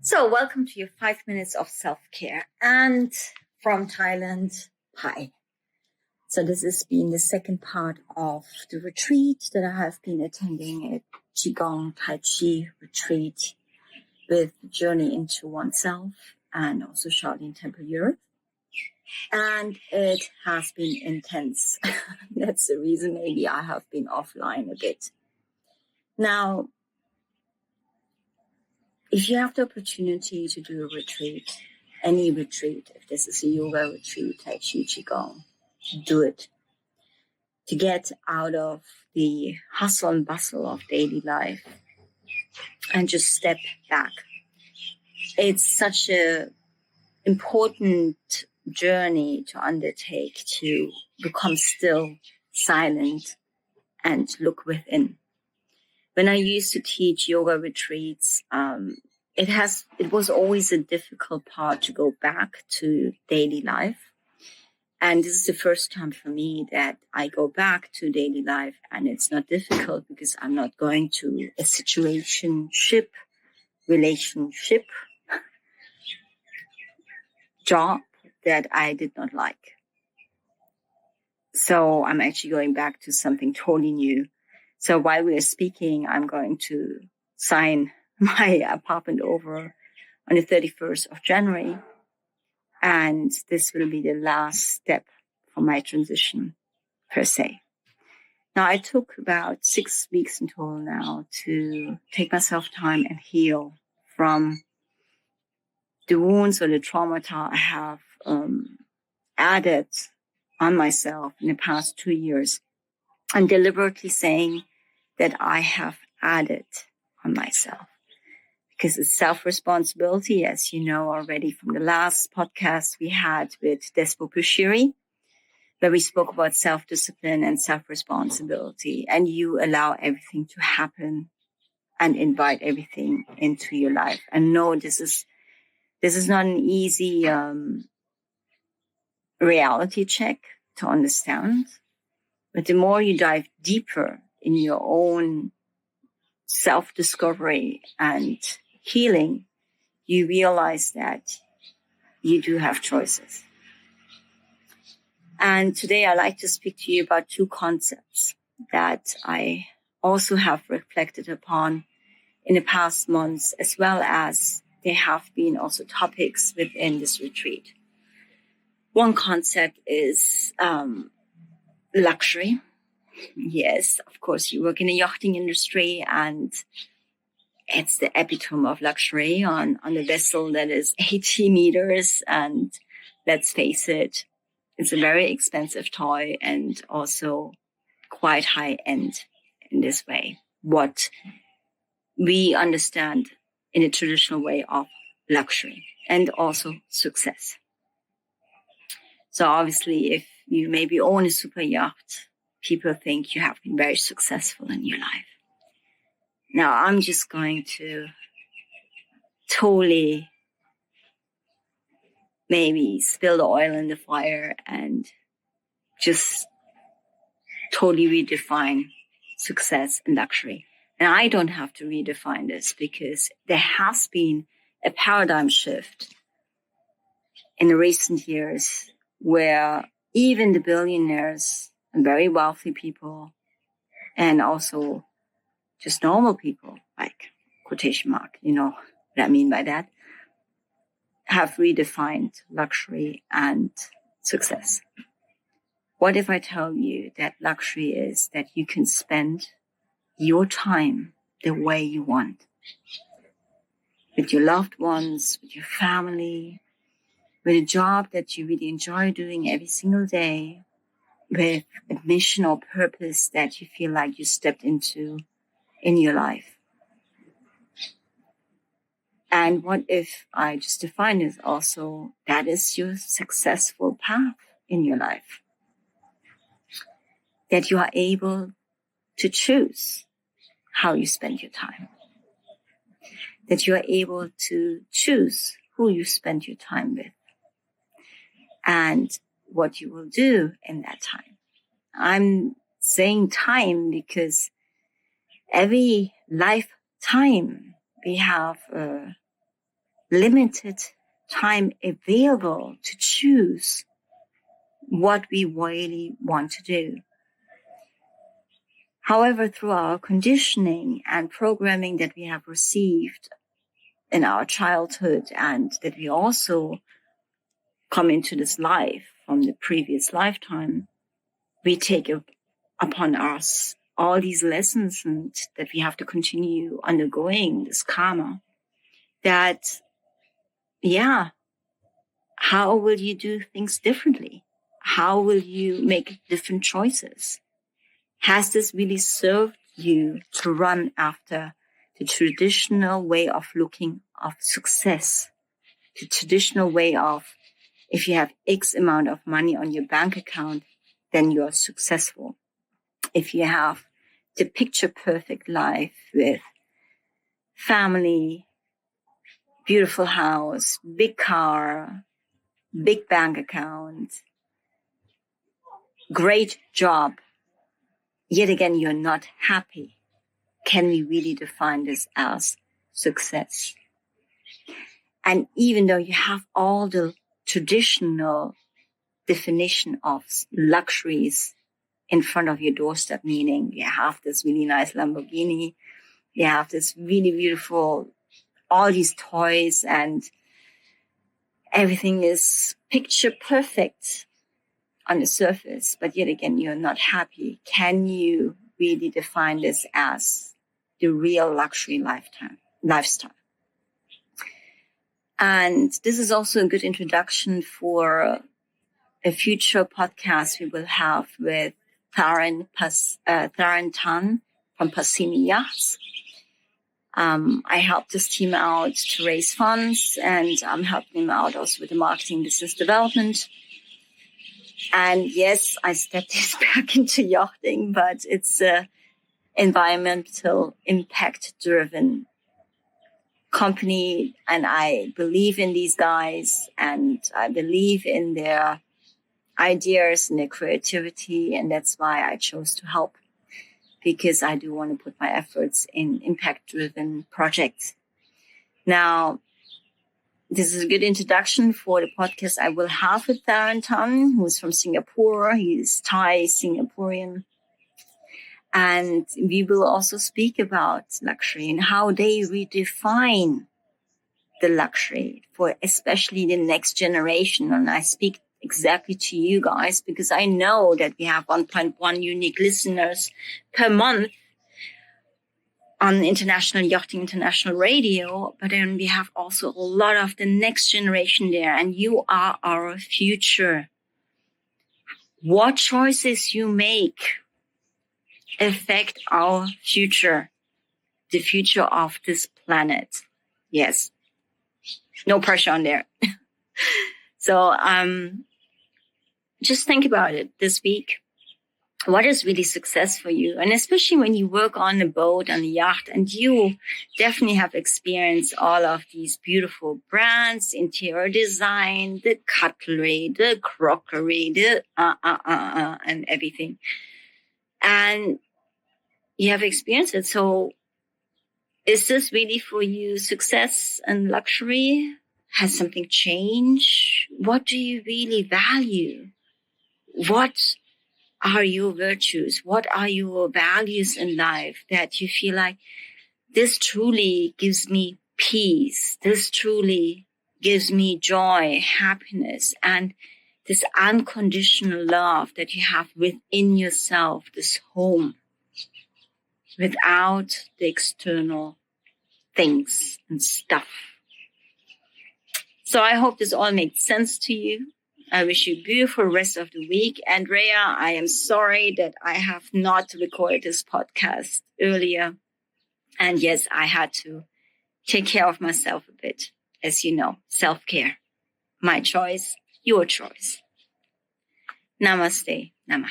So welcome to your 5 minutes of self-care and from Thailand, Pai. So this has been the second part of the retreat that I have been attending, a Qigong Tai Chi retreat with Journey into Oneself and also Shaolin Temple Europe. And it has been intense. That's the reason maybe I have been offline a bit. Now, if you have the opportunity to do a retreat, any retreat, if this is a yoga retreat, Tai Chi, Qigong, do it. To get out of the hustle and bustle of daily life and just step back. It's such an important journey to undertake, to become still, silent, and look within. When I used to teach yoga retreats, it was always a difficult part to go back to daily life. And this is the first time for me that I go back to daily life, and it's not difficult because I'm not going to a relationship, job that I did not like. So I'm actually going back to something totally new. So while we are speaking, I'm going to sign my apartment over on the 31st of January. And this will be the last step for my transition, per se. Now, I took about 6 weeks in total now to take myself time and heal from the wounds or the traumata I have added on myself in the past 2 years. I'm deliberately saying that I have added on myself because it's self-responsibility, as you know already from the last podcast we had with Despo Pushiri, where we spoke about self-discipline and self-responsibility, and you allow everything to happen and invite everything into your life. And no, this is not an easy reality check to understand, but the more you dive deeper in your own self-discovery and healing, you realize that you do have choices. And today I'd like to speak to you about 2 concepts that I also have reflected upon in the past months, as well as there have been also topics within this retreat. One concept is luxury. Yes, of course, you work in the yachting industry, and it's the epitome of luxury on a vessel that is 80 meters. And let's face it, it's a very expensive toy and also quite high end in this way. What we understand in a traditional way of luxury and also success. So obviously, if you maybe own a super yacht, people think you have been very successful in your life. Now, I'm just going to totally maybe spill the oil in the fire and just totally redefine success and luxury. And I don't have to redefine this because there has been a paradigm shift in the recent years where even the billionaires and very wealthy people and also just normal people, like quotation mark, you know what I mean by that, have redefined luxury and success. What if I tell you that luxury is that you can spend your time the way you want, with your loved ones, with your family, with a job that you really enjoy doing every single day, with a mission or purpose that you feel like you stepped into in your life. And what if I just define it also, that is your successful path in your life? That you are able to choose how you spend your time. That you are able to choose who you spend your time with. And what you will do in that time. I'm saying time because every lifetime we have a limited time available to choose what we really want to do. However, through our conditioning and programming that we have received in our childhood, and that we also come into this life from the previous lifetime, we take upon us all these lessons, and that we have to continue undergoing this karma. That, how will you do things differently? How will you make different choices? Has this really served you to run after the traditional way of looking of success? The traditional way of, if you have X amount of money on your bank account, then you're successful. If you have the picture perfect life with family, beautiful house, big car, big bank account, great job, yet again, you're not happy. Can we really define this as success? And even though you have all the traditional definition of luxuries in front of your doorstep, meaning you have this really nice Lamborghini, you have this really beautiful, all these toys, and everything is picture perfect on the surface, but yet again, you're not happy. Can you really define this as the real luxury lifestyle? And this is also a good introduction for a future podcast we will have with Tharin Tan from Passini Yachts. I helped this team out to raise funds, and I'm helping them out also with the marketing business development. And yes, I stepped back into yachting, but it's a environmental impact driven company. And I believe in these guys, and I believe in their ideas and their creativity. And that's why I chose to help, because I do want to put my efforts in impact driven projects. Now, this is a good introduction for the podcast I will have with Tharin Tan, who is from Singapore. He's Thai Singaporean. And we will also speak about luxury and how they redefine the luxury for especially the next generation. And I speak exactly to you guys because I know that we have 1.1 unique listeners per month on International Yachting International Radio, but then we have also a lot of the next generation there, and you are our future. What choices you make affect our future, the future of this planet. Yes, no pressure on there. So just think about it this week. What is really success for you? And especially when you work on a boat, on a yacht, and you definitely have experienced all of these beautiful brands, interior design, the cutlery, the crockery, the and everything. And you have experienced it. So is this really for you success and luxury? Has something changed? What do you really value? What are your virtues? What are your values in life that you feel like this truly gives me peace? This truly gives me joy, happiness, and this unconditional love that you have within yourself, this home, without the external things and stuff. So I hope this all makes sense to you. I wish you a beautiful rest of the week. Andrea, I am sorry that I have not recorded this podcast earlier. And yes, I had to take care of myself a bit. As you know, self-care. My choice, your choice. Namaste. Namaha.